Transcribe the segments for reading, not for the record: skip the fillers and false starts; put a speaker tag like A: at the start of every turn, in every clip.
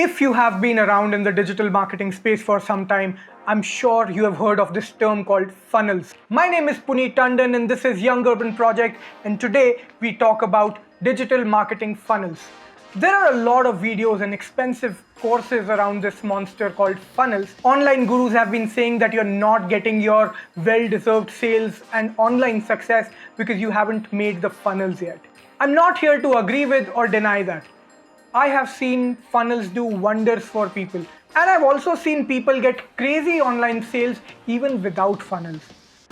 A: If you have been around in the digital marketing space for some time, I'm sure you have heard of this term called funnels. My name is Puneet Tandon and this is Young Urban Project, and today we talk about digital marketing funnels. There are a lot of videos and expensive courses around this monster called funnels. Online gurus have been saying that you're not getting your well-deserved sales and online success because you haven't made the funnels yet. I'm not here to agree with or deny that. I have seen funnels do wonders for people, and I've also seen people get crazy online sales even without funnels.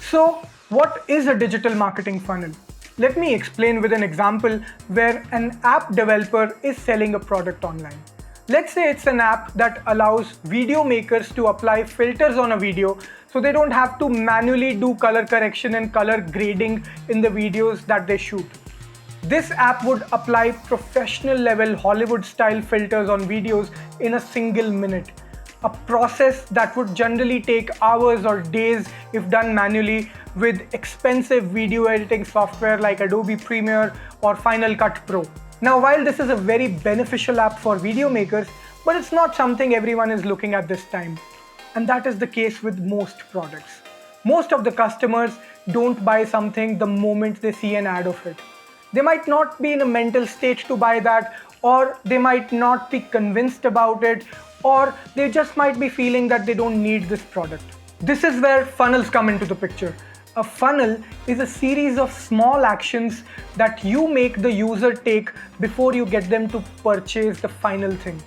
A: So, what is a digital marketing funnel? Let me explain with an example where an app developer is selling a product online. Let's say it's an app that allows video makers to apply filters on a video so they don't have to manually do color correction and color grading in the videos that they shoot. This app would apply professional level Hollywood style filters on videos in a single minute, a process that would generally take hours or days if done manually with expensive video editing software like Adobe Premiere or Final Cut Pro. Now, while this is a very beneficial app for video makers, but it's not something everyone is looking at this time. And that is the case with most products. Most of the customers don't buy something the moment they see an ad of it. They might not be in a mental state to buy that, or they might not be convinced about it, or they just might be feeling that they don't need this product. This is where funnels come into the picture. A funnel is a series of small actions that you make the user take before you get them to purchase the final thing.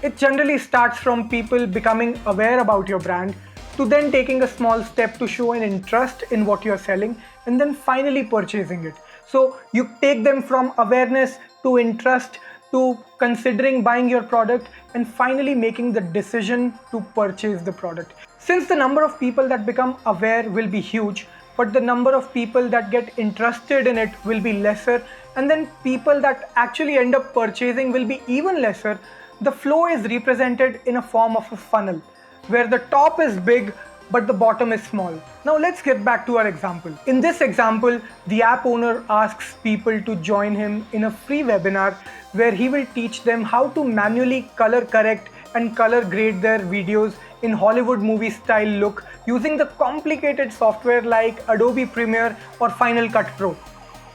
A: It generally starts from people becoming aware about your brand, to then taking a small step to show an interest in what you're selling, and then finally purchasing it. So you take them from awareness to interest to considering buying your product and finally making the decision to purchase the product. Since the number of people that become aware will be huge, but the number of people that get interested in it will be lesser, and then people that actually end up purchasing will be even lesser, the flow is represented in a form of a funnel, where the top is big but the bottom is small. Now let's get back to our example. In this example, the app owner asks people to join him in a free webinar where he will teach them how to manually color correct and color grade their videos in Hollywood movie style look using the complicated software like Adobe Premiere or Final Cut Pro.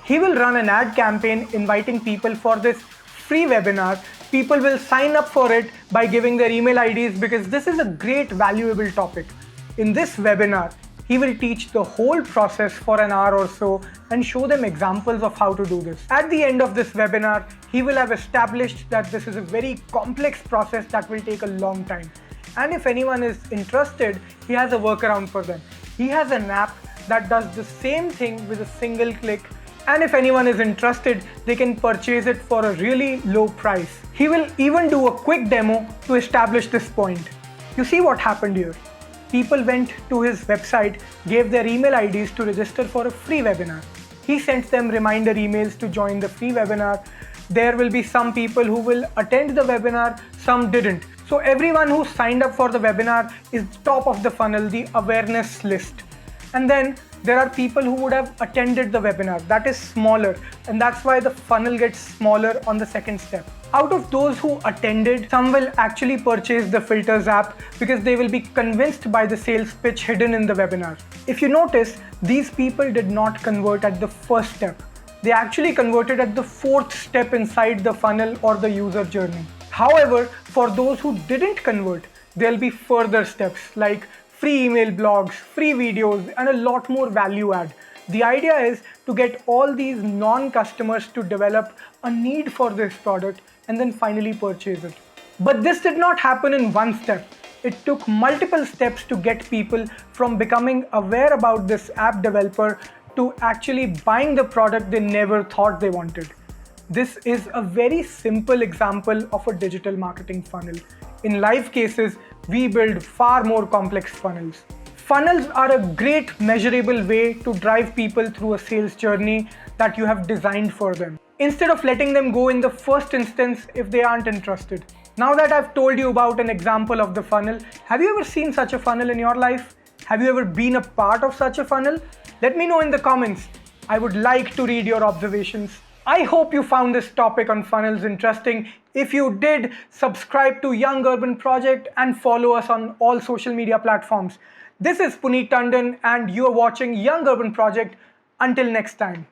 A: He will run an ad campaign inviting people for this free webinar. People will sign up for it by giving their email IDs because this is a great valuable topic. In this webinar, he will teach the whole process for an hour or so and show them examples of how to do this. At the end of this webinar, he will have established that this is a very complex process that will take a long time. And if anyone is interested, he has a workaround for them. He has an app that does the same thing with a single click. And if anyone is interested, they can purchase it for a really low price. He will even do a quick demo to establish this point. You see what happened here? People went to his website, gave their email IDs to register for a free webinar. He sent them reminder emails to join the free webinar. There will be some people who will attend the webinar, some didn't. So everyone who signed up for the webinar is top of the funnel, the awareness list. And then there are people who would have attended the webinar. That is smaller, and that's why the funnel gets smaller on the second step. Out of those who attended, some will actually purchase the Filters app because they will be convinced by the sales pitch hidden in the webinar. If you notice, these people did not convert at the first step. They actually converted at the fourth step inside the funnel or the user journey. However, for those who didn't convert, there'll be further steps like free email blogs, free videos, and a lot more value add. The idea is to get all these non-customers to develop a need for this product and then finally purchase it. But this did not happen in one step. It took multiple steps to get people from becoming aware about this app developer to actually buying the product they never thought they wanted. This is a very simple example of a digital marketing funnel. In live cases, we build far more complex funnels. Funnels are a great measurable way to drive people through a sales journey that you have designed for them, instead of letting them go in the first instance if they aren't interested. Now that I've told you about an example of the funnel, have you ever seen such a funnel in your life? Have you ever been a part of such a funnel? Let me know in the comments. I would like to read your observations. I hope you found this topic on funnels interesting. If you did, subscribe to Young Urban Project and follow us on all social media platforms. This is Puneet Tandon and you are watching Young Urban Project. Until next time.